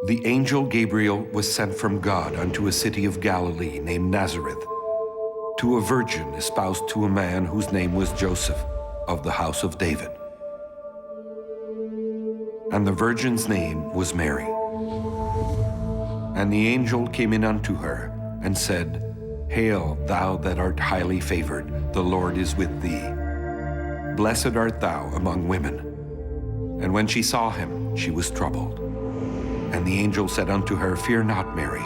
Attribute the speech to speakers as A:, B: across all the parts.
A: The angel Gabriel was sent from God unto a city of Galilee named Nazareth, to a virgin espoused to a man whose name was Joseph, of the house of David. And the virgin's name was Mary. And the angel came in unto her, and said, Hail, thou that art highly favored, the Lord is with thee. Blessed art thou among women. And when she saw him, she was troubled. And the angel said unto her, Fear not, Mary,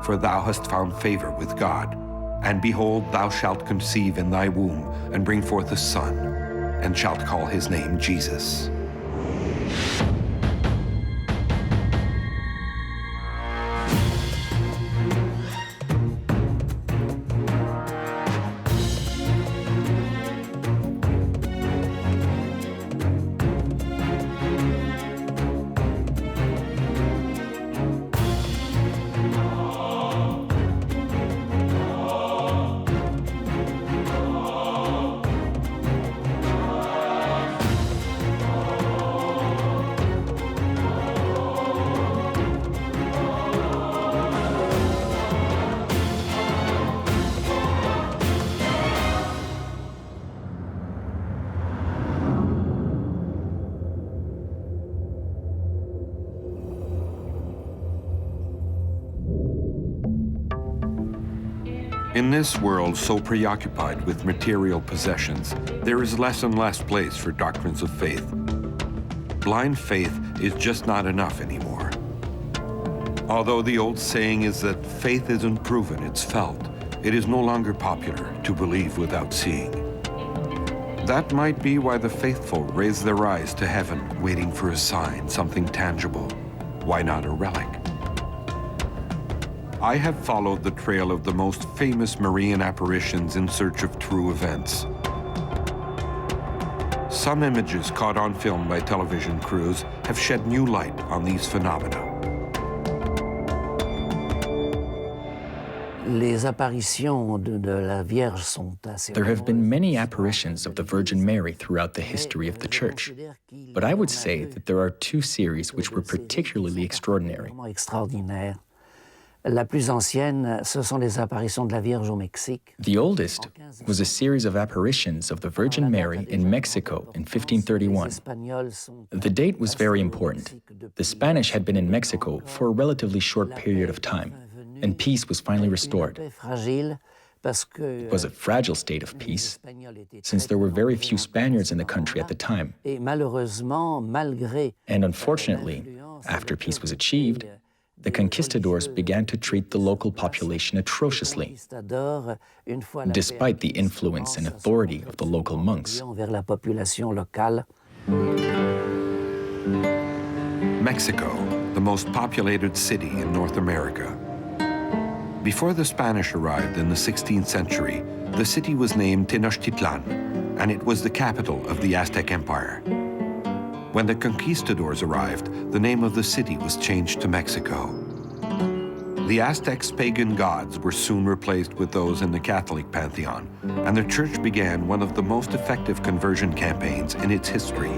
A: for thou hast found favor with God. And behold, thou shalt conceive in thy womb, and bring forth a son, and shalt call his name Jesus. In this world so preoccupied with material possessions, there is less and less place for doctrines of faith. Blind faith is just not enough anymore. Although the old saying is that faith isn't proven, it's felt, it is no longer popular to believe without seeing. That might be why the faithful raise their eyes to heaven, waiting for a sign, something tangible. Why not a relic? I have followed the trail of the most famous Marian apparitions in search of true events. Some images caught on film by television crews have shed new light on these phenomena.
B: There have been many apparitions of the Virgin Mary throughout the history of the Church, but I would say that there are two series which were particularly extraordinary.
C: La plus ancienne, ce sont les apparitions de la Vierge au Mexique.
B: The oldest was a series of apparitions of the Virgin Mary in Mexico in 1531. The date was very important. The Spanish had been in Mexico for a relatively short period of time, and peace was finally restored. It was a fragile state of peace, since there were very few Spaniards in the country at the time. And unfortunately, after peace was achieved, the conquistadors began to treat the local population atrociously, despite the influence and authority of the local monks.
A: Mexico, the most populated city in North America. Before the Spanish arrived in the 16th century, the city was named Tenochtitlan, and it was the capital of the Aztec Empire. When the conquistadors arrived, the name of the city was changed to Mexico. The Aztecs' pagan gods were soon replaced with those in the Catholic pantheon, and the church began one of the most effective conversion campaigns in its history.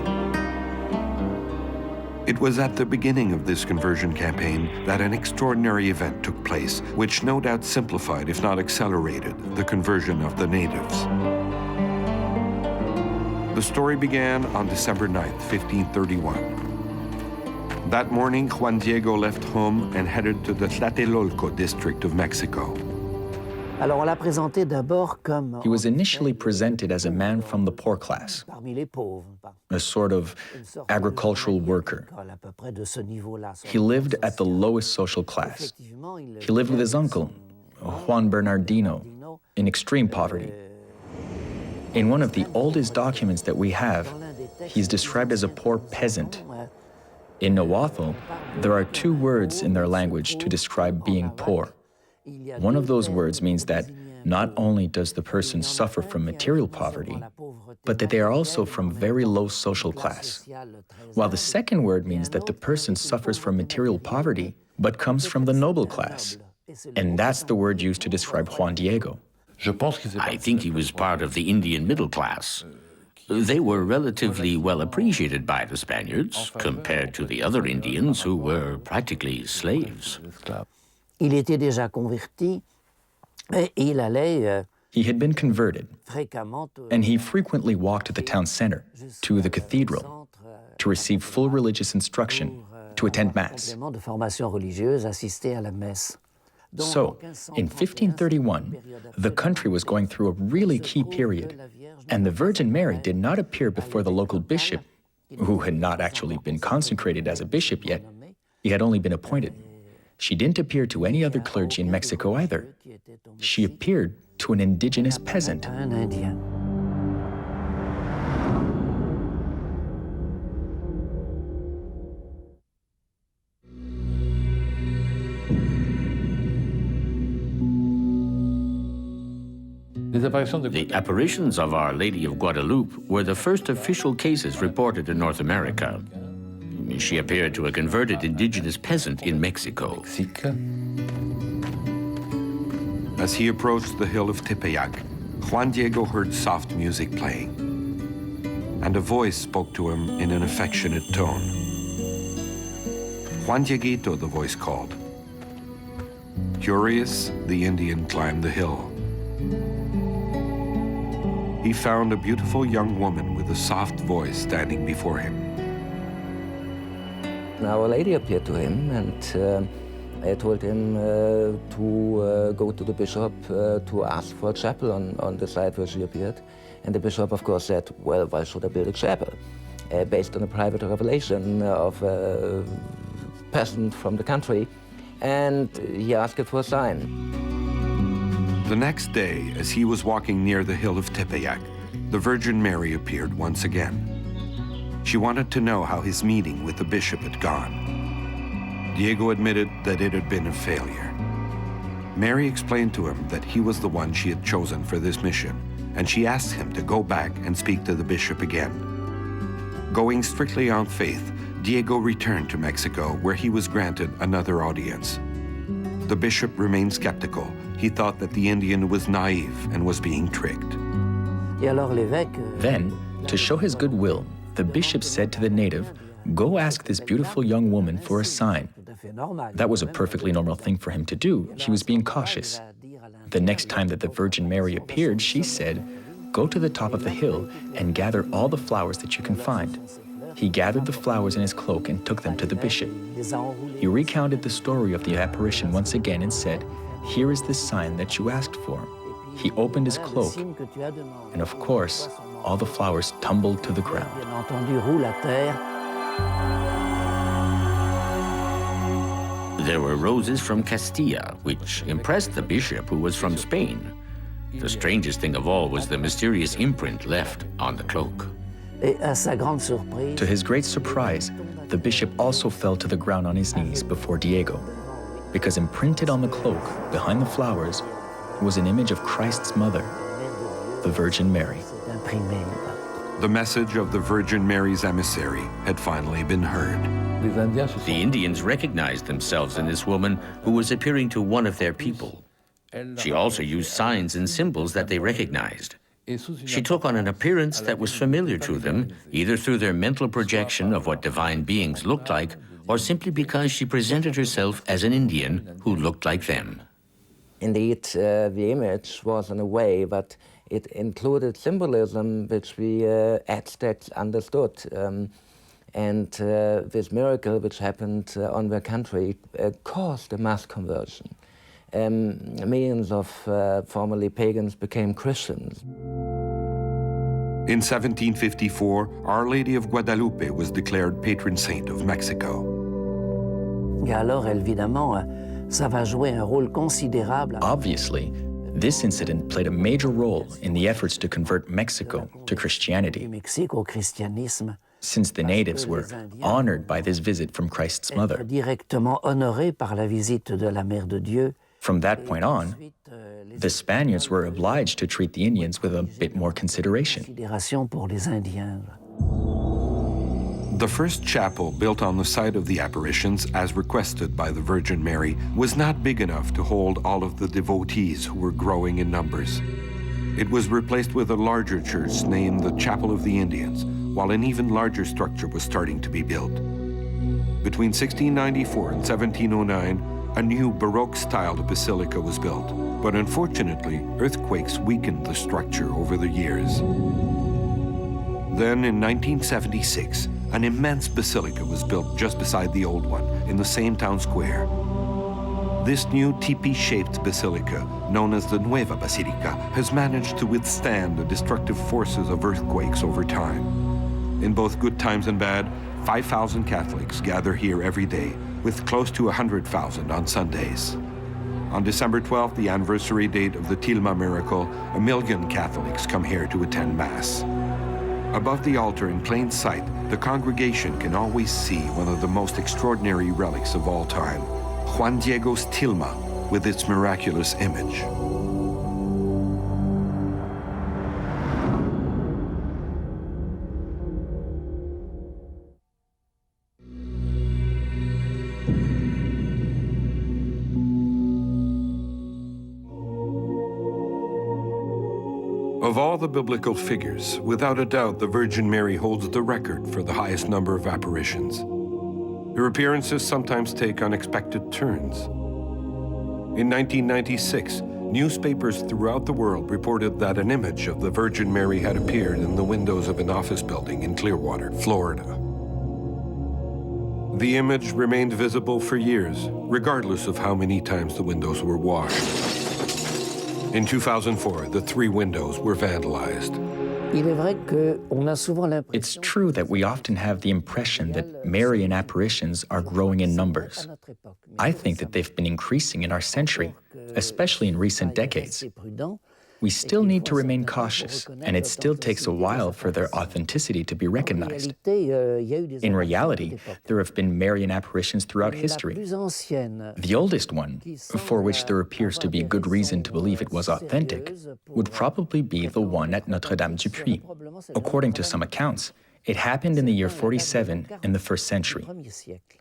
A: It was at the beginning of this conversion campaign that an extraordinary event took place, which no doubt simplified, if not accelerated, the conversion of the natives. The story began on December 9th, 1531. That morning, Juan Diego left home and headed to the Tlatelolco district of Mexico.
B: He was initially presented as a man from the poor class, a sort of agricultural worker. He lived at the lowest social class. He lived with his uncle, Juan Bernardino, in extreme poverty. In one of the oldest documents that we have, he's described as a poor peasant. In Nahuatl, there are two words in their language to describe being poor. One of those words means that not only does the person suffer from material poverty, but that they are also from very low social class. While the second word means that the person suffers from material poverty, but comes from the noble class. And that's the word used to describe Juan Diego.
D: I think he was part of the Indian middle class. They were relatively well appreciated by the Spaniards compared to the other Indians who were practically slaves.
C: Il était déjà converti et il allait
B: He had been converted,
C: fréquemment
B: and he frequently walked to the town center, to the cathedral, to receive full religious instruction, to attend Mass.
C: de formation religieuse, assister à la messe.
B: So, in 1531, the country was going through a really key period, and the Virgin Mary did not appear before the local bishop, who had not actually been consecrated as a bishop yet. He had only been appointed. She didn't appear to any other clergy in Mexico either. She appeared to an indigenous peasant.
C: Un Indien.
D: The apparitions of Our Lady of Guadalupe were the first official cases reported in North America. She appeared to a converted indigenous peasant in Mexico.
A: As he approached the hill of Tepeyac, Juan Diego heard soft music playing, and a voice spoke to him in an affectionate tone. Juan Dieguito, the voice called. Curious, the Indian climbed the hill. He found a beautiful young woman with a soft voice standing before him.
E: Our Lady appeared to him, and I told him to go to the bishop to ask for a chapel on the site where she appeared. And the bishop, of course, said, well, why should I build a chapel? Based on a private revelation of a peasant from the country. And he asked for a sign.
A: The next day, as he was walking near the hill of Tepeyac, the Virgin Mary appeared once again. She wanted to know how his meeting with the bishop had gone. Diego admitted that it had been a failure. Mary explained to him that he was the one she had chosen for this mission, and she asked him to go back and speak to the bishop again. Going strictly on faith, Diego returned to Mexico, where he was granted another audience. The bishop remained skeptical. He thought that the Indian was naive and was being tricked.
B: Then, to show his goodwill, the bishop said to the native, "Go ask this beautiful young woman for a sign." That was a perfectly normal thing for him to do. He was being cautious. The next time that the Virgin Mary appeared, she said, "Go to the top of the hill and gather all the flowers that you can find." He gathered the flowers in his cloak and took them to the bishop. He recounted the story of the apparition once again and said, "Here is the sign that you asked for." He opened his cloak, and of course, all the flowers tumbled to the ground.
D: There were roses from Castilla, which impressed the bishop, who was from Spain. The strangest thing of all was the mysterious imprint left on the cloak.
B: To his great surprise, the bishop also fell to the ground on his knees before Diego, because imprinted on the cloak, behind the flowers, was an image of Christ's mother, the Virgin Mary.
A: The message of the Virgin Mary's emissary had finally been heard.
D: The Indians recognized themselves in this woman who was appearing to one of their people. She also used signs and symbols that they recognized. She took on an appearance that was familiar to them, either through their mental projection of what divine beings looked like, or simply because she presented herself as an Indian who looked like them.
E: Indeed, the image was in a way, but it included symbolism which we Aztecs understood. And this miracle which happened on their country caused a mass conversion. Millions of formerly pagans became Christians.
A: In 1754, Our Lady of Guadalupe was declared patron saint of Mexico.
B: Obviously, this incident played a major role in the efforts to convert Mexico to Christianity, since the natives were honored by this visit from Christ's mother. From that point on, the Spaniards were obliged to treat the Indians with a bit more consideration.
A: The first chapel built on the site of the apparitions, as requested by the Virgin Mary, was not big enough to hold all of the devotees who were growing in numbers. It was replaced with a larger church named the Chapel of the Indians, while an even larger structure was starting to be built. Between 1694 and 1709, a new Baroque-styled basilica was built, but unfortunately, earthquakes weakened the structure over the years. Then, in 1976, an immense basilica was built just beside the old one, in the same town square. This new teepee-shaped basilica, known as the Nueva Basilica, has managed to withstand the destructive forces of earthquakes over time. In both good times and bad, 5,000 Catholics gather here every day, with close to 100,000 on Sundays. On December 12th, the anniversary date of the Tilma miracle, 1 million Catholics come here to attend Mass. Above the altar in plain sight, the congregation can always see one of the most extraordinary relics of all time, Juan Diego's tilma, with its miraculous image. Of all the biblical figures, without a doubt, the Virgin Mary holds the record for the highest number of apparitions. Her appearances sometimes take unexpected turns. In 1996, newspapers throughout the world reported that an image of the Virgin Mary had appeared in the windows of an office building in Clearwater, Florida. The image remained visible for years, regardless of how many times the windows were washed. In 2004, the 3 windows were vandalized.
B: It's true that we often have the impression that Marian apparitions are growing in numbers. I think that they've been increasing in our century, especially in recent decades. We still need to remain cautious, and it still takes a while for their authenticity to be recognized. In reality, there have been Marian apparitions throughout history. The oldest one, for which there appears to be good reason to believe it was authentic, would probably be the one at Notre-Dame-du-Puy. According to some accounts, it happened in the year 47 in the 1st century.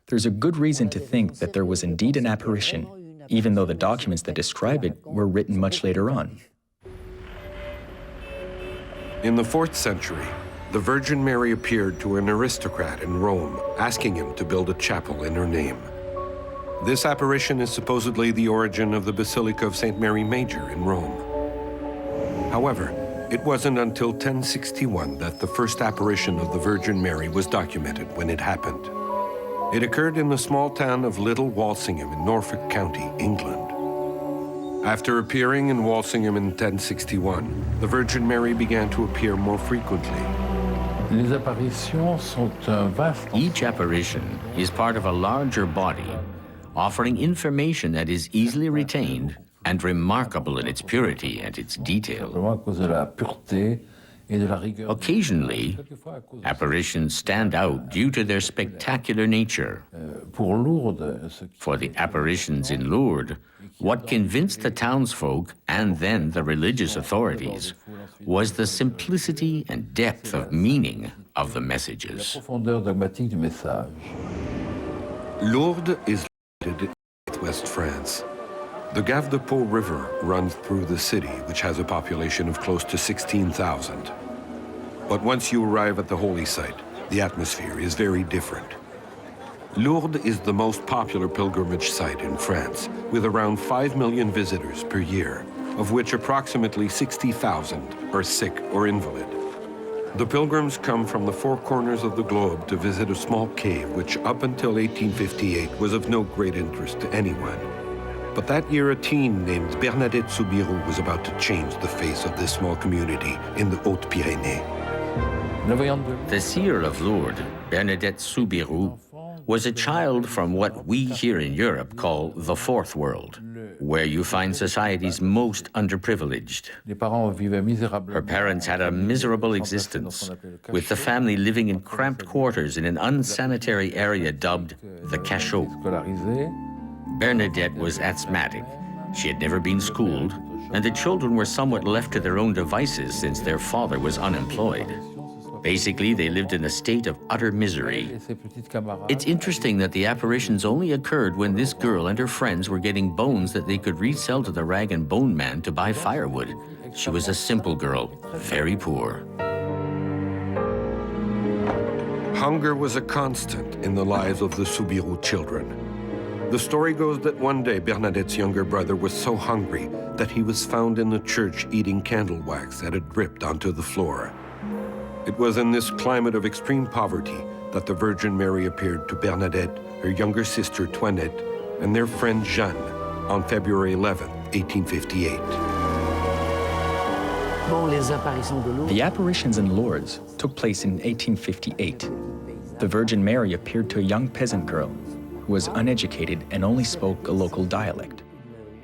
B: There's a good reason to think that there was indeed an apparition, even though the documents that describe it were written much later on.
A: In the 4th century, the Virgin Mary appeared to an aristocrat in Rome, asking him to build a chapel in her name. This apparition is supposedly the origin of the Basilica of St. Mary Major in Rome. However, it wasn't until 1061 that the first apparition of the Virgin Mary was documented when it happened. It occurred in the small town of Little Walsingham in Norfolk County, England. After appearing in Walsingham in 1061, the Virgin Mary began to appear more frequently.
D: Each apparition is part of a larger body, offering information that is easily retained and remarkable in its purity and its detail. Occasionally, apparitions stand out due to their spectacular nature. For the apparitions in Lourdes, what convinced the townsfolk and then the religious authorities was the simplicity and depth of meaning of the messages.
A: Lourdes is located in northwest France. The Garabandal River runs through the city, which has a population of close to 16,000. But once you arrive at the holy site, the atmosphere is very different. Lourdes is the most popular pilgrimage site in France, with around 5 million visitors per year, of which approximately 60,000 are sick or invalid. The pilgrims come from the 4 corners of the globe to visit a small cave which up until 1858 was of no great interest to anyone. But that year a teen named Bernadette was about to change the face of this small community in the Hautes-Pyrénées.
D: The seer of Lourdes, Bernadette was a child from what we here in Europe call the 4th world, where you find society's most underprivileged. Her parents had a miserable existence, with the family living in cramped quarters in an unsanitary area dubbed the cachot. Bernadette was asthmatic. She had never been schooled, and the children were somewhat left to their own devices since their father was unemployed. Basically, they lived in a state of utter misery. It's interesting that the apparitions only occurred when this girl and her friends were getting bones that they could resell to the rag and bone man to buy firewood. She was a simple girl, very poor.
A: Hunger was a constant in the lives of the Soubirous children. The story goes that one day Bernadette's younger brother was so hungry that he was found in the church eating candle wax that had dripped onto the floor. It was in this climate of extreme poverty that the Virgin Mary appeared to Bernadette, her younger sister Toinette, and their friend Jeanne on February 11, 1858.
B: The apparitions in Lourdes took place in 1858. The Virgin Mary appeared to a young peasant girl who was uneducated and only spoke a local dialect.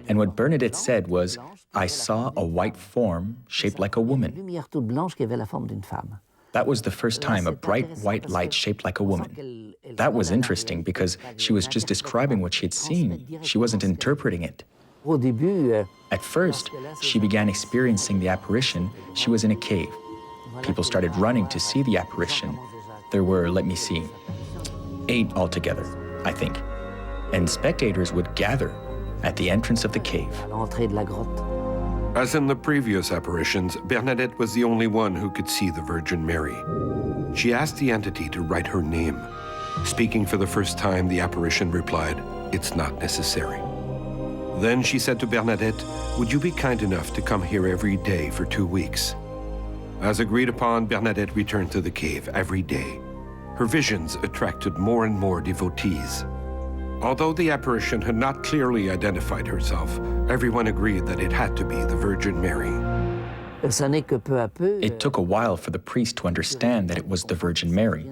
B: And what Bernadette said was, "I saw a white form shaped like a woman." That was the first time a bright white light shaped like a woman. That was interesting because she was just describing what she had seen. She wasn't interpreting it. At first, she began experiencing the apparition. She was in a cave. People started running to see the apparition. There were, let me see, 8 altogether, I think. And spectators would gather at the entrance of the cave.
A: As in the previous apparitions, Bernadette was the only one who could see the Virgin Mary. She asked the entity to write her name. Speaking for the first time, the apparition replied, "It's not necessary." Then she said to Bernadette, "Would you be kind enough to come here every day for 2 weeks?" As agreed upon, Bernadette returned to the cave every day. Her visions attracted more and more devotees. Although the apparition had not clearly identified herself, everyone agreed that it had to be the Virgin Mary.
B: It took a while for the priest to understand that it was the Virgin Mary.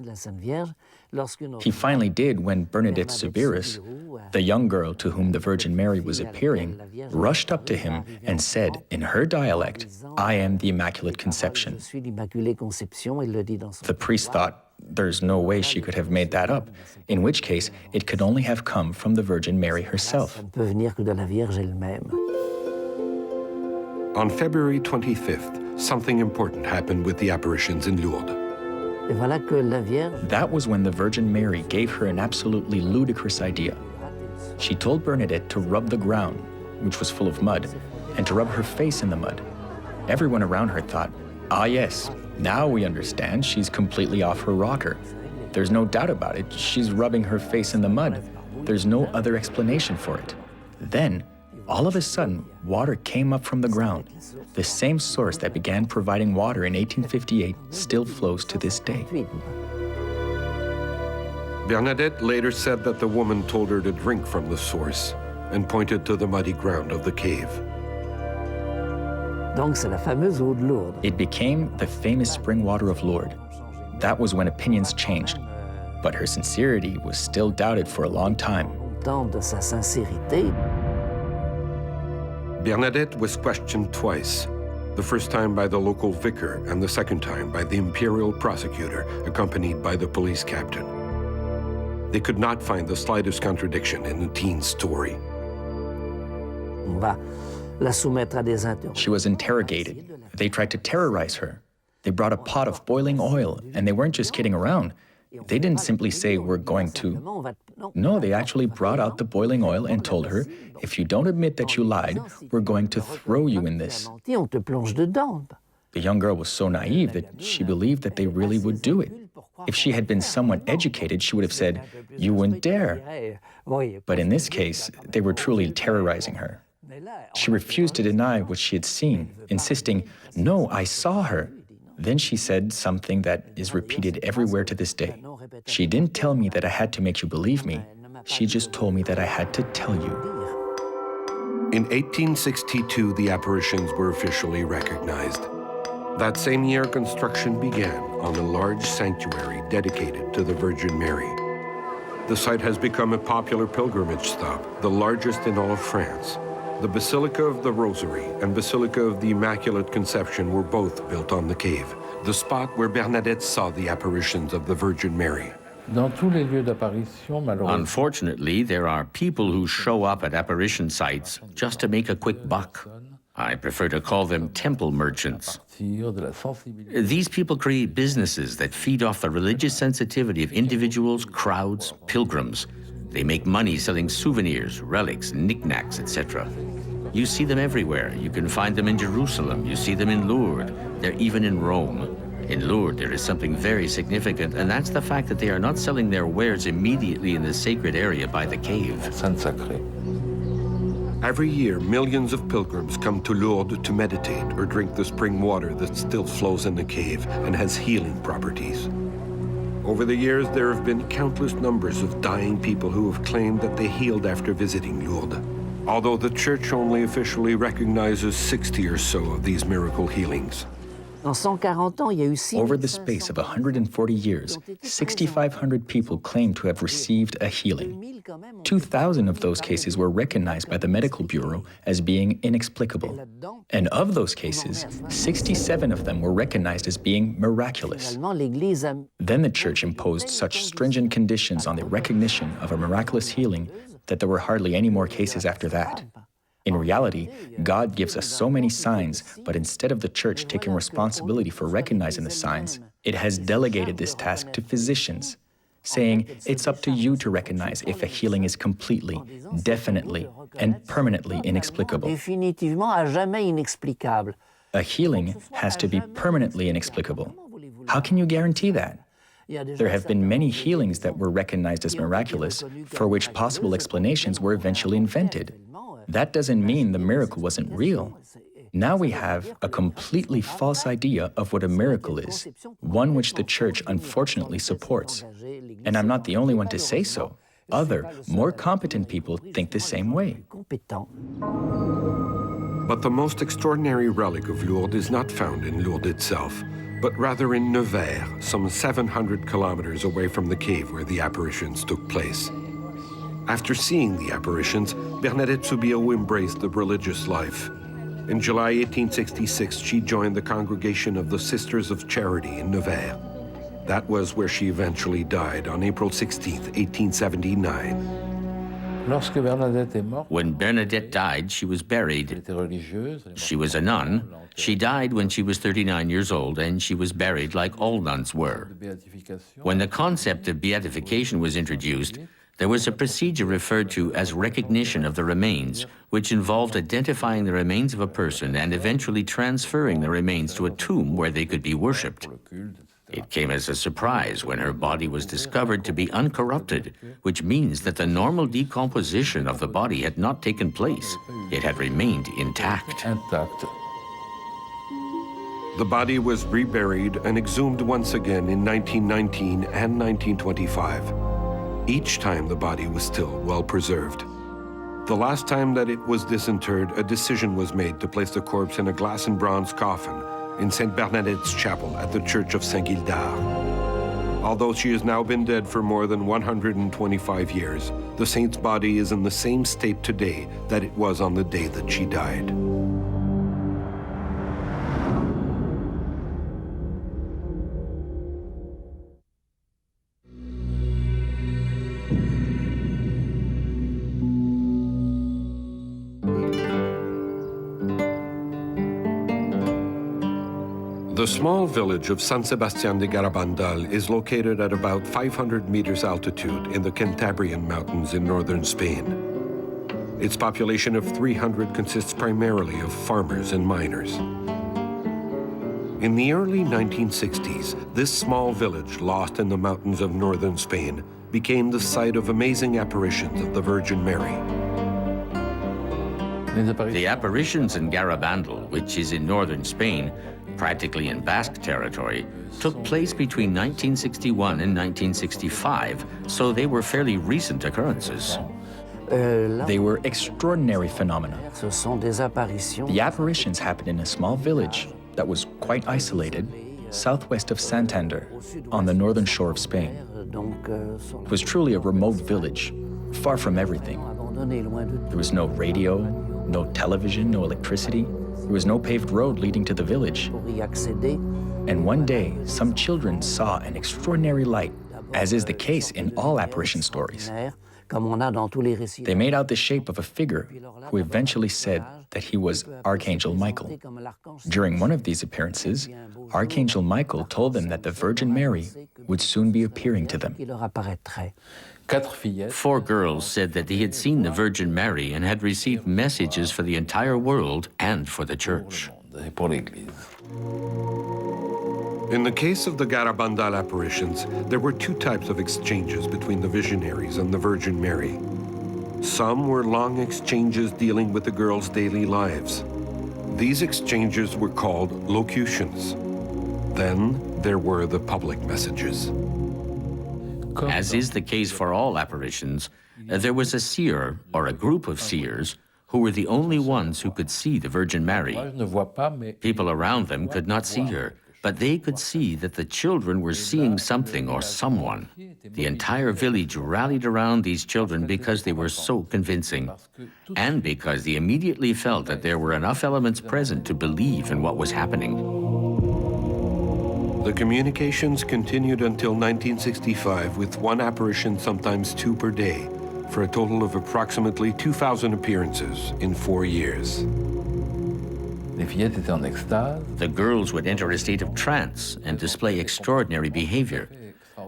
B: He finally did when Bernadette Soubirous, the young girl to whom the Virgin Mary was appearing, rushed up to him and said in her dialect, "I am the Immaculate Conception." The priest thought, there's no way she could have made that up, in which case it could only have come from the Virgin Mary herself.
A: On February 25th, something important happened with the apparitions in Lourdes.
B: That was when the Virgin Mary gave her an absolutely ludicrous idea. She told Bernadette to rub the ground, which was full of mud, and to rub her face in the mud. Everyone around her thought, "Ah yes, now we understand she's completely off her rocker. There's no doubt about it, she's rubbing her face in the mud. There's no other explanation for it." Then, all of a sudden, water came up from the ground. The same source that began providing water in 1858 still flows to this day.
A: Bernadette later said that the woman told her to drink from the source and pointed to the muddy ground of the cave.
B: It became the famous spring water of Lourdes. That was when opinions changed, but her sincerity was still doubted for a long time.
A: Bernadette was questioned twice, the first time by the local vicar and the second time by the imperial prosecutor, accompanied by the police captain. They could not find the slightest contradiction in the teen's story.
B: She was interrogated. They tried to terrorize her. They brought a pot of boiling oil, and they weren't just kidding around. They didn't simply say, "We're going to..." No, they actually brought out the boiling oil and told her, "If you don't admit that you lied, we're going to throw you in this." The young girl was so naive that she believed that they really would do it. If she had been somewhat educated, she would have said, "You wouldn't dare." But in this case, they were truly terrorizing her. She refused to deny what she had seen, insisting, "No, I saw her." Then she said something that is repeated everywhere to this day. "She didn't tell me that I had to make you believe me. She just told me that I had to tell you."
A: In 1862, the apparitions were officially recognized. That same year, construction began on a large sanctuary dedicated to the Virgin Mary. The site has become a popular pilgrimage stop, the largest in all of France. The Basilica of the Rosary and Basilica of the Immaculate Conception were both built on the cave, the spot where Bernadette saw the apparitions of the Virgin Mary.
D: Unfortunately, there are people who show up at apparition sites just to make a quick buck. I prefer to call them temple merchants. These people create businesses that feed off the religious sensitivity of individuals, crowds, pilgrims. They make money selling souvenirs, relics, knickknacks, etc. You see them everywhere. You can find them in Jerusalem. You see them in Lourdes. They're even in Rome. In Lourdes, there is something very significant, and that's the fact that they are not selling their wares immediately in the sacred area by the cave.
A: Every year, millions of pilgrims come to Lourdes to meditate or drink the spring water that still flows in the cave and has healing properties. Over the years, there have been countless numbers of dying people who have claimed that they healed after visiting Lourdes, although the Church only officially recognizes 60 or so of these miracle healings.
B: Over the space of 140 years, 6,500 people claim to have received a healing. 2,000 of those cases were recognized by the Medical Bureau as being inexplicable. And of those cases, 67 of them were recognized as being miraculous. Then the Church imposed such stringent conditions on the recognition of a miraculous healing that there were hardly any more cases after that. In reality, God gives us so many signs, but instead of the Church taking responsibility for recognizing the signs, it has delegated this task to physicians, saying it's up to you to recognize if a healing is completely, definitely, and permanently inexplicable. A healing has to be permanently inexplicable. How can you guarantee that? There have been many healings that were recognized as miraculous, for which possible explanations were eventually invented. That doesn't mean the miracle wasn't real. Now we have a completely false idea of what a miracle is, one which the Church unfortunately supports. And I'm not the only one to say so. Other, more competent people think the same way.
A: But the most extraordinary relic of Lourdes is not found in Lourdes itself, but rather in Nevers, some 700 kilometers away from the cave where the apparitions took place. After seeing the apparitions, Bernadette Soubio embraced the religious life. In July 1866, she joined the congregation of the Sisters of Charity in Nevers. That was where she eventually died on April 16, 1879.
D: When Bernadette died, she was buried. She was a nun. She died when she was 39 years old, and she was buried like all nuns were. When the concept of beatification was introduced, there was a procedure referred to as recognition of the remains, which involved identifying the remains of a person and eventually transferring the remains to a tomb where they could be worshipped. It came as a surprise when her body was discovered to be uncorrupted, which means that the normal decomposition of the body had not taken place. It had remained intact.
A: The body was reburied and exhumed once again in 1919 and 1925. Each time the body was still well preserved. The last time that it was disinterred, a decision was made to place the corpse in a glass and bronze coffin in St. Bernadette's chapel at the Church of St. Gildard. Although she has now been dead for more than 125 years, the saint's body is in the same state today that it was on the day that she died. The small village of San Sebastián de Garabandal is located at about 500 meters altitude in the Cantabrian Mountains in northern Spain. Its population of 300 consists primarily of farmers and miners. In the early 1960s, this small village, lost in the mountains of northern Spain, became the site of amazing apparitions of the Virgin Mary.
D: The apparitions in Garabandal, which is in northern Spain, practically in Basque territory, took place between 1961 and 1965, so they were fairly recent occurrences.
B: They were extraordinary phenomena. The apparitions happened in a small village that was quite isolated, southwest of Santander, on the northern shore of Spain. It was truly a remote village, far from everything. There was no radio, no television, no electricity. There was no paved road leading to the village. And one day, some children saw an extraordinary light, as is the case in all apparition stories. They made out the shape of a figure who eventually said that he was Archangel Michael. During one of these appearances, Archangel Michael told them that the Virgin Mary would soon be appearing to them.
D: 4 girls said that they had seen the Virgin Mary and had received messages for the entire world and for the church.
A: In the case of the Garabandal apparitions, there were 2 types of exchanges between the visionaries and the Virgin Mary. Some were long exchanges dealing with the girls' daily lives. These exchanges were called locutions. Then there were the public messages.
D: As is the case for all apparitions, there was a seer or a group of seers who were the only ones who could see the Virgin Mary. People around them could not see her, but they could see that the children were seeing something or someone. The entire village rallied around these children because they were so convincing, and because they immediately felt that there were enough elements present to believe in what was happening.
A: The communications continued until 1965 with 1 apparition, sometimes 2 per day, for a total of approximately 2,000 appearances in 4 years.
D: The girls would enter a state of trance and display extraordinary behavior.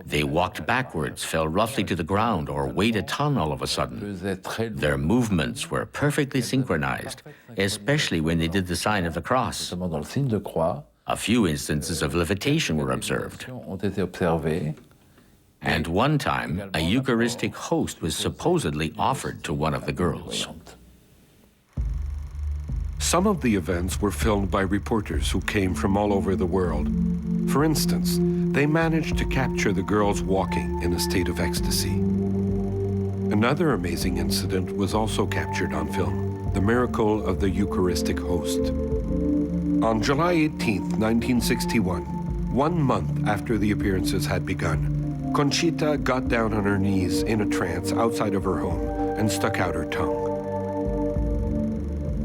D: They walked backwards, fell roughly to the ground, or weighed a ton all of a sudden. Their movements were perfectly synchronized, especially when they did the sign of the cross. A few instances of levitation were observed. And one time, a Eucharistic host was supposedly offered to one of the girls.
A: Some of the events were filmed by reporters who came from all over the world. For instance, they managed to capture the girls walking in a state of ecstasy. Another amazing incident was also captured on film, the miracle of the Eucharistic host. On July 18, 1961, 1 month after the appearances had begun, Conchita got down on her knees in a trance outside of her home and stuck out her tongue.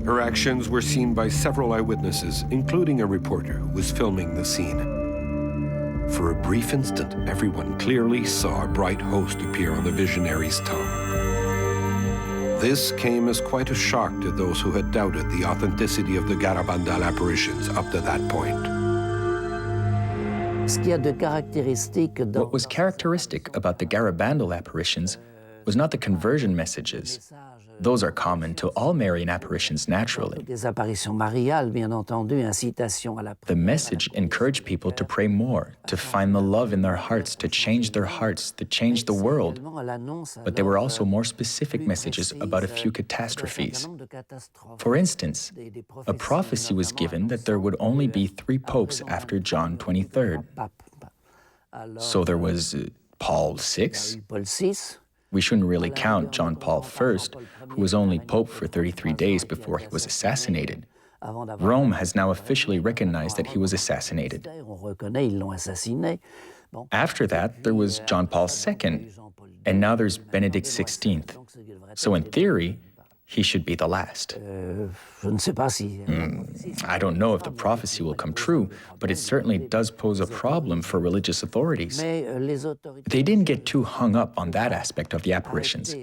A: Her actions were seen by several eyewitnesses, including a reporter who was filming the scene. For a brief instant, everyone clearly saw a bright host appear on the visionary's tongue. This came as quite a shock to those who had doubted the authenticity of the Garabandal apparitions up to that point.
B: What was characteristic about the Garabandal apparitions was not the conversion messages. Those are common to all Marian apparitions naturally. The message encouraged people to pray more, to find the love in their hearts, to change their hearts, to change the world. But there were also more specific messages about a few catastrophes. For instance, a prophecy was given that there would only be 3 popes after John 23rd. So there was Paul VI. We shouldn't really count John Paul I, who was only Pope for 33 days before he was assassinated. Rome has now officially recognized that he was assassinated. After that, there was John Paul II, and now there's Benedict XVI. So in theory, he should be the last. I don't know if the prophecy will come true, but it certainly does pose a problem for religious authorities. They didn't get too hung up on that aspect of the apparitions.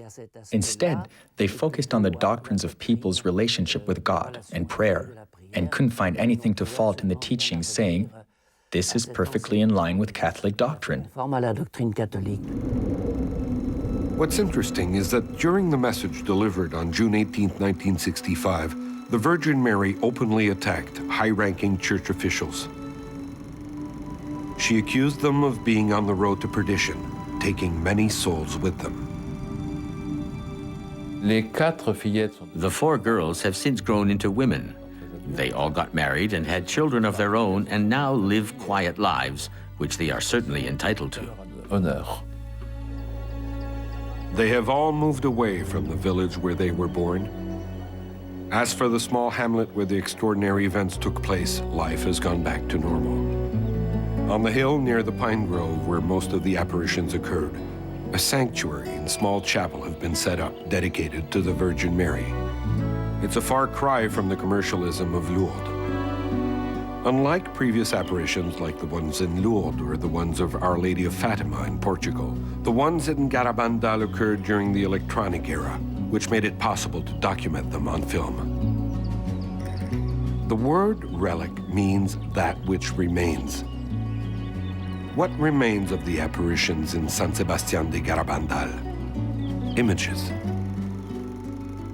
B: Instead, they focused on the doctrines of people's relationship with God and prayer, and couldn't find anything to fault in the teachings, saying, this is perfectly in line with Catholic doctrine.
A: What's interesting is that during the message delivered on June 18, 1965, the Virgin Mary openly attacked high-ranking church officials. She accused them of being on the road to perdition, taking many souls with them.
D: The 4 girls have since grown into women. They all got married and had children of their own and now live quiet lives, which they are certainly entitled to.
A: They have all moved away from the village where they were born. As for the small hamlet where the extraordinary events took place, life has gone back to normal. On the hill near the pine grove where most of the apparitions occurred, a sanctuary and small chapel have been set up dedicated to the Virgin Mary. It's a far cry from the commercialism of Lourdes. Unlike previous apparitions like the ones in Lourdes or the ones of Our Lady of Fatima in Portugal, the ones in Garabandal occurred during the electronic era, which made it possible to document them on film. The word relic means that which remains. What remains of the apparitions in San Sebastián de Garabandal? Images.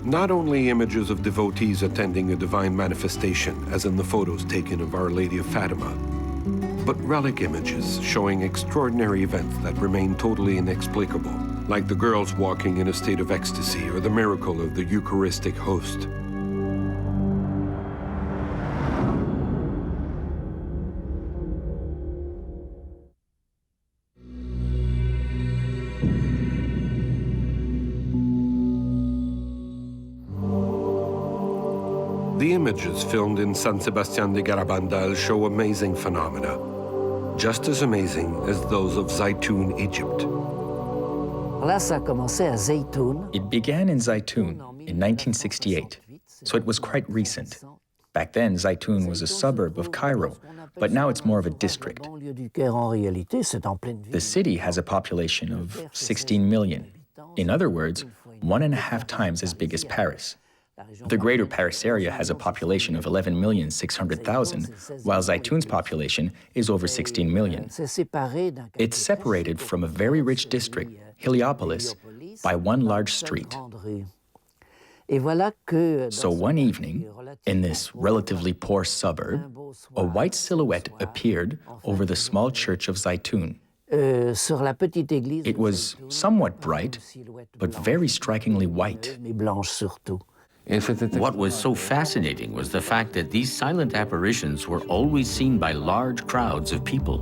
A: Not only images of devotees attending a divine manifestation, as in the photos taken of Our Lady of Fatima, but relic images showing extraordinary events that remain totally inexplicable, like the girls walking in a state of ecstasy or the miracle of the Eucharistic host. The images filmed in San Sebastián de Garabandal show amazing phenomena, just as amazing as those of Zaytun, Egypt.
B: It began in Zaytun in 1968, so it was quite recent. Back then, Zaytun was a suburb of Cairo, but now it's more of a district. The city has a population of 16 million. In other words, 1.5 times as big as Paris. The greater Paris area has a population of 11,600,000, while Zaytun's population is over 16 million. It's separated from a very rich district, Heliopolis, by one large street. So one evening, in this relatively poor suburb, a white silhouette appeared over the small church of Zaytun. It was somewhat bright, but very strikingly white.
D: What was so fascinating was the fact that these silent apparitions were always seen by large crowds of people.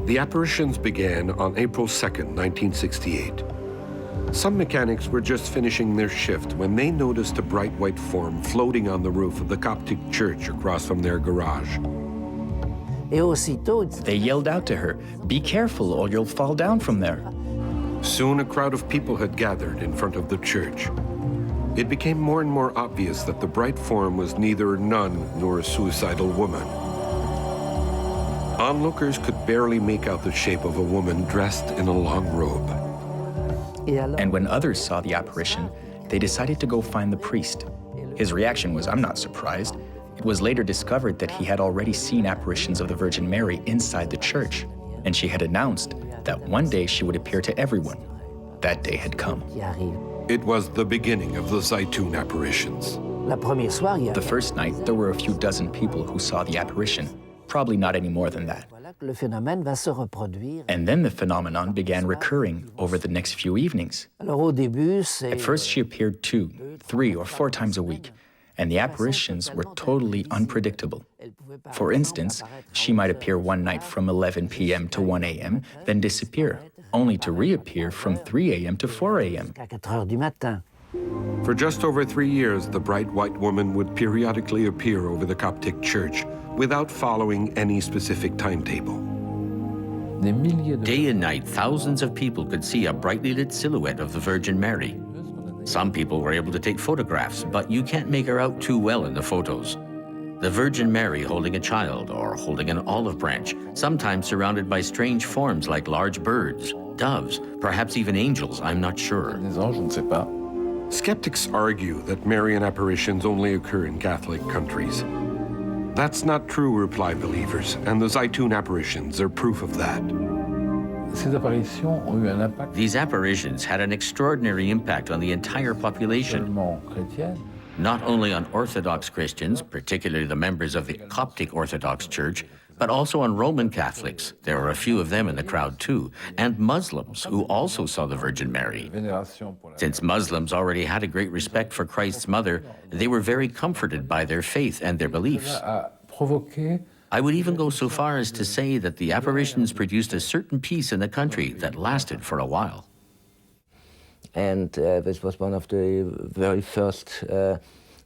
A: The apparitions began on April 2nd, 1968. Some mechanics were just finishing their shift when they noticed a bright white form floating on the roof of the Coptic church across from their garage.
B: They yelled out to her, "Be careful or you'll fall down from there."
A: Soon a crowd of people had gathered in front of the church. It became more and more obvious that the bright form was neither a nun nor a suicidal woman. Onlookers could barely make out the shape of a woman dressed in a long robe.
B: And when others saw the apparition, they decided to go find the priest. His reaction was, "I'm not surprised." It was later discovered that he had already seen apparitions of the Virgin Mary inside the church, and she had announced that one day she would appear to everyone. That day had come.
A: It was the beginning of the Zaytun apparitions.
B: The first night, there were a few dozen people who saw the apparition, probably not any more than that. And then the phenomenon began recurring over the next few evenings. At first, she appeared 2, 3, or 4 times a week, and the apparitions were totally unpredictable. For instance, she might appear one night from 11 p.m. to 1 a.m., then disappear, only to reappear from 3 a.m. to 4 a.m.
A: For just over 3 years, the bright white woman would periodically appear over the Coptic church without following any specific timetable.
D: Day and night, thousands of people could see a brightly lit silhouette of the Virgin Mary. Some people were able to take photographs, but you can't make her out too well in the photos. The Virgin Mary holding a child or holding an olive branch, sometimes surrounded by strange forms like large birds, doves, perhaps even angels, I'm not sure.
A: Skeptics argue that Marian apparitions only occur in Catholic countries. That's not true, reply believers, and the Zaytun apparitions are proof of that.
D: These apparitions had an extraordinary impact on the entire population. Not only on Orthodox Christians, particularly the members of the Coptic Orthodox Church, but also on Roman Catholics. There were a few of them in the crowd too, and Muslims who also saw the Virgin Mary. Since Muslims already had a great respect for Christ's mother, they were very comforted by their faith and their beliefs. I would even go so far as to say that the apparitions produced a certain peace in the country that lasted for a while.
E: And this was one of the very first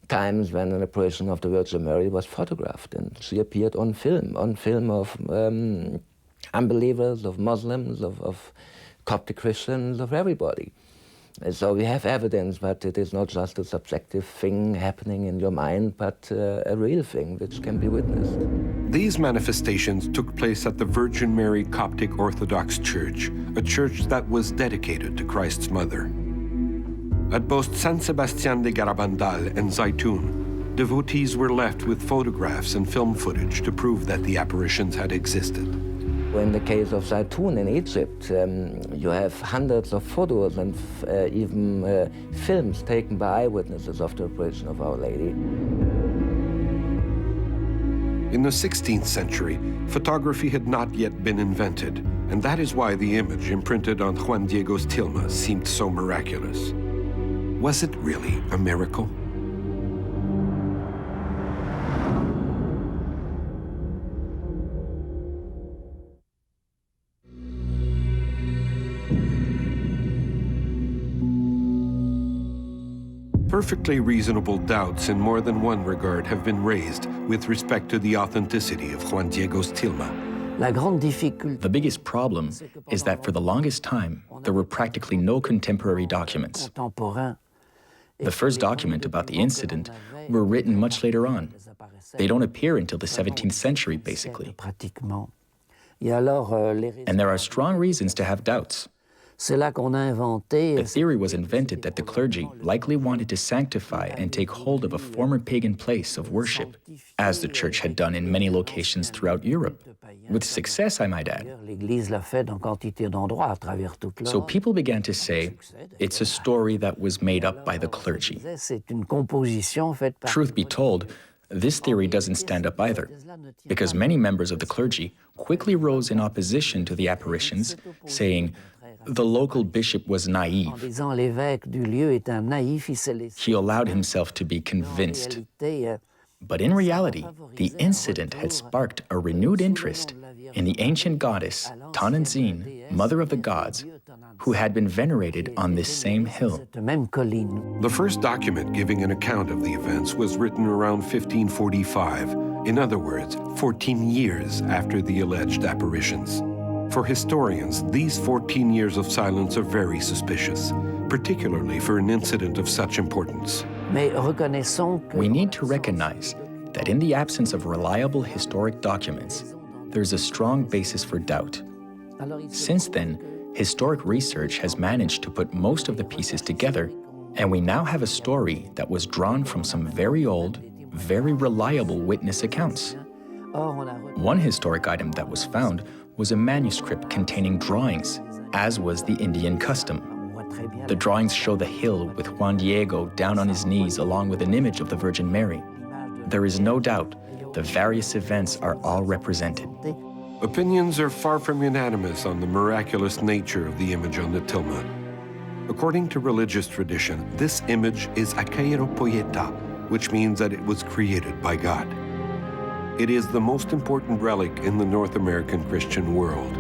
E: times when an apparition of the Virgin Mary was photographed, and she appeared on film of unbelievers, of Muslims, of Coptic Christians, of everybody. So we have evidence that it is not just a subjective thing happening in your mind, but a real thing which can be witnessed.
A: These manifestations took place at the Virgin Mary Coptic Orthodox Church, a church that was dedicated to Christ's mother. At both San Sebastian de Garabandal and Zaytun, devotees were left with photographs and film footage to prove that the apparitions had existed.
E: In the case of Zaytun in Egypt, you have hundreds of photos and even films taken by eyewitnesses of the apparition of Our Lady.
A: In the 16th century, photography had not yet been invented, and that is why the image imprinted on Juan Diego's tilma seemed so miraculous. Was it really a miracle? Perfectly reasonable doubts in more than one regard have been raised with respect to the authenticity of Juan Diego's tilma.
B: The biggest problem is that for the longest time, there were practically no contemporary documents. The first document about the incident were written much later on. They don't appear until the 17th century, basically. And there are strong reasons to have doubts. The theory was invented that the clergy likely wanted to sanctify and take hold of a former pagan place of worship, as the church had done in many locations throughout Europe. With success, I might add. So people began to say, it's a story that was made up by the clergy. Truth be told, this theory doesn't stand up either, because many members of the clergy quickly rose in opposition to the apparitions, saying, the local bishop was naive. He allowed himself to be convinced. But in reality, the incident had sparked a renewed interest in the ancient goddess, Tananzin, mother of the gods, who had been venerated on this same hill.
A: The first document giving an account of the events was written around 1545, in other words, 14 years after the alleged apparitions. For historians, these 14 years of silence are very suspicious, particularly for an incident of such importance.
B: We need to recognize that in the absence of reliable historic documents, there's a strong basis for doubt. Since then, historic research has managed to put most of the pieces together, and we now have a story that was drawn from some very old, very reliable witness accounts. One historic item that was found was a manuscript containing drawings, as was the Indian custom. The drawings show the hill with Juan Diego down on his knees along with an image of the Virgin Mary. There is no doubt the various events are all represented.
A: Opinions are far from unanimous on the miraculous nature of the image on the tilma. According to religious tradition, this image is akeiropoieta, which means that it was created by God. It is the most important relic in the North American Christian world.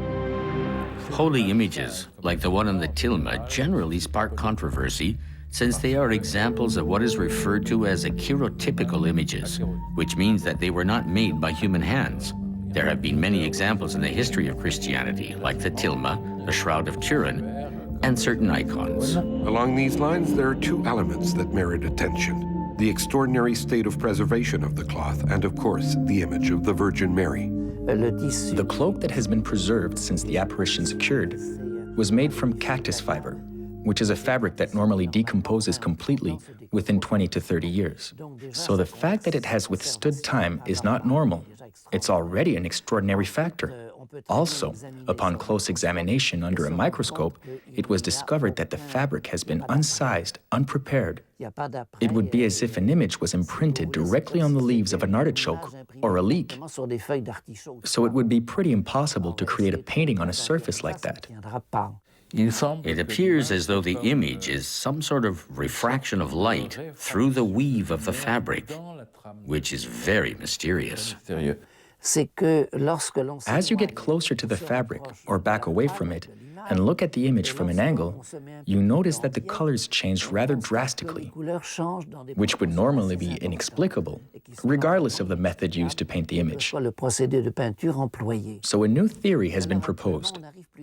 D: Holy images, like the one on the tilma, generally spark controversy since they are examples of what is referred to as acheirotypical images, which means that they were not made by human hands. There have been many examples in the history of Christianity, like the tilma, the Shroud of Turin, and certain icons.
A: Along these lines, there are two elements that merit attention: the extraordinary state of preservation of the cloth, and of course, the image of the Virgin Mary.
B: The cloak that has been preserved since the apparitions occurred was made from cactus fiber, which is a fabric that normally decomposes completely within 20 to 30 years. So the fact that it has withstood time is not normal. It's already an extraordinary factor. Also, upon close examination under a microscope, it was discovered that the fabric has been unsized, unprepared. It would be as if an image was imprinted directly on the leaves of an artichoke or a leek. So it would be pretty impossible to create a painting on a surface like that.
D: It appears as though the image is some sort of refraction of light through the weave of the fabric, which is very mysterious.
B: As you get closer to the fabric or back away from it and look at the image from an angle, you notice that the colors change rather drastically, which would normally be inexplicable, regardless of the method used to paint the image. So a new theory has been proposed.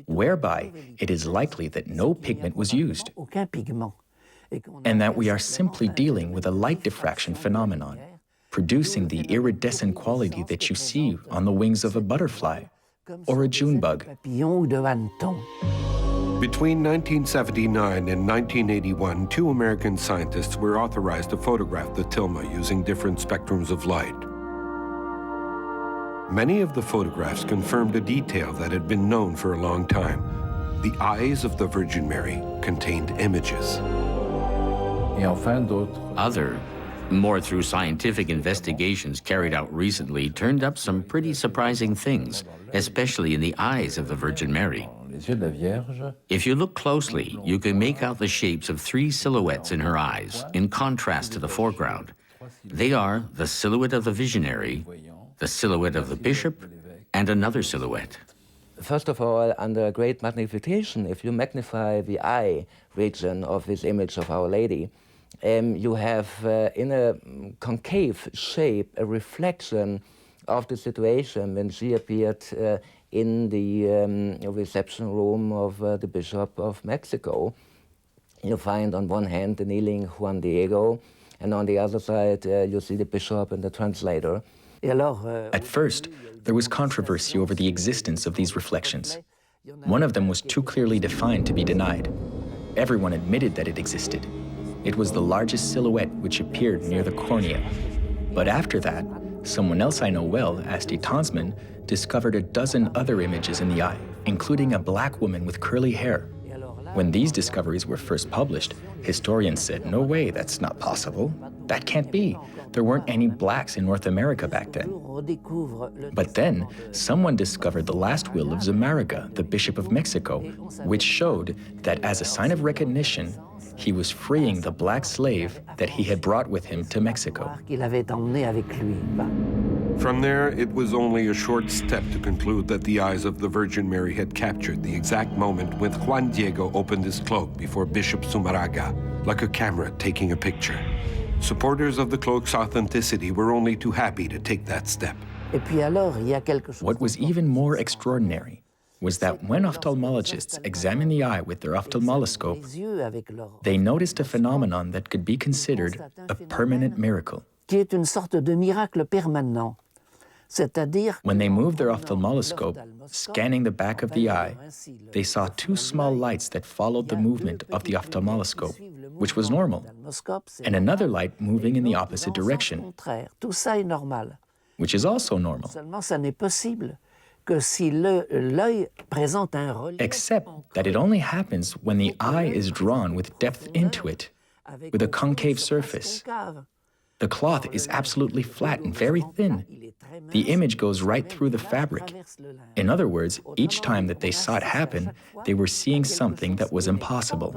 B: whereby it is likely that no pigment was used, and that we are simply dealing with a light diffraction phenomenon, producing the iridescent quality that you see on the wings of a butterfly or a June bug.
A: Between 1979 and 1981, 2 American scientists were authorized to photograph the tilma using different spectrums of light. Many of the photographs confirmed a detail that had been known for a long time. The eyes of the Virgin Mary contained images.
D: Other, more through scientific investigations carried out recently, turned up some pretty surprising things, especially in the eyes of the Virgin Mary. If you look closely, you can make out the shapes of 3 silhouettes in her eyes, in contrast to the foreground. They are the silhouette of the visionary, the silhouette of the bishop, and another silhouette.
E: First of all, under great magnification, if you magnify the eye region of this image of Our Lady, you have in a concave shape a reflection of the situation when she appeared in the reception room of the Bishop of Mexico. You find on one hand the kneeling Juan Diego, and on the other side you see the bishop and the translator.
B: At first, there was controversy over the existence of these reflections. One of them was too clearly defined to be denied. Everyone admitted that it existed. It was the largest silhouette which appeared near the cornea. But after that, someone else I know well, Asti Tonsman, discovered a dozen other images in the eye, including a black woman with curly hair. When these discoveries were first published, historians said, "No way, that's not possible. That can't be. There weren't any blacks in North America back then." But then, someone discovered the last will of Zamaraga, the Bishop of Mexico, which showed that as a sign of recognition, he was freeing the black slave that he had brought with him to Mexico.
A: From there, it was only a short step to conclude that the eyes of the Virgin Mary had captured the exact moment when Juan Diego opened his cloak before Bishop Zumaraga, like a camera taking a picture. Supporters of the cloak's authenticity were only too happy to take that step.
B: What was even more extraordinary was that when ophthalmologists examined the eye with their ophthalmoscope, they noticed a phenomenon that could be considered a permanent miracle. When they moved their ophthalmoscope, scanning the back of the eye, they saw 2 small lights that followed the movement of the ophthalmoscope, which was normal, and another light moving in the opposite direction, which is also normal. Except that it only happens when the eye is drawn with depth into it, with a concave surface. The cloth is absolutely flat and very thin. The image goes right through the fabric. In other words, each time that they saw it happen, they were seeing something that was impossible.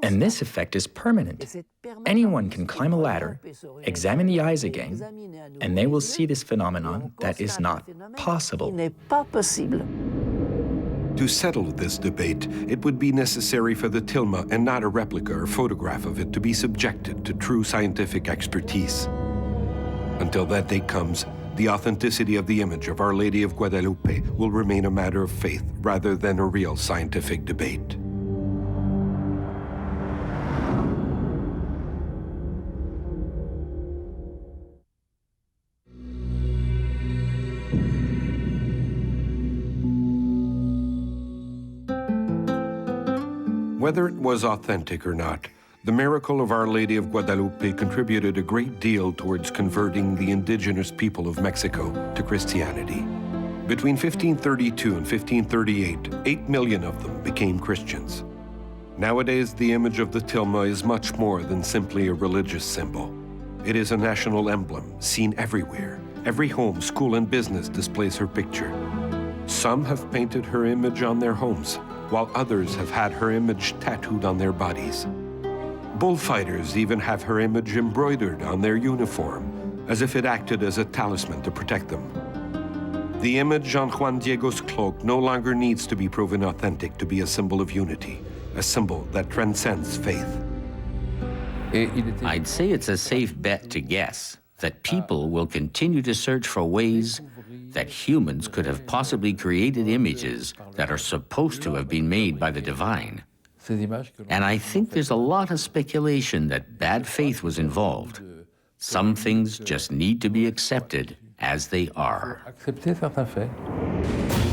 B: And this effect is permanent. Anyone can climb a ladder, examine the eyes again, and they will see this phenomenon that is not possible.
A: To settle this debate, it would be necessary for the tilma and not a replica or photograph of it to be subjected to true scientific expertise. Until that day comes, the authenticity of the image of Our Lady of Guadalupe will remain a matter of faith rather than a real scientific debate. Whether it was authentic or not, the miracle of Our Lady of Guadalupe contributed a great deal towards converting the indigenous people of Mexico to Christianity. Between 1532 and 1538, 8 million of them became Christians. Nowadays, the image of the tilma is much more than simply a religious symbol. It is a national emblem, seen everywhere. Every home, school, and business displays her picture. Some have painted her image on their homes, while others have had her image tattooed on their bodies. Bullfighters even have her image embroidered on their uniform, as if it acted as a talisman to protect them. The image on Juan Diego's cloak no longer needs to be proven authentic to be a symbol of unity, a symbol that transcends faith.
D: I'd say it's a safe bet to guess that people will continue to search for ways that humans could have possibly created images that are supposed to have been made by the divine. And I think there's a lot of speculation that bad faith was involved. Some things just need to be accepted as they are.
F: Accepter certains faits.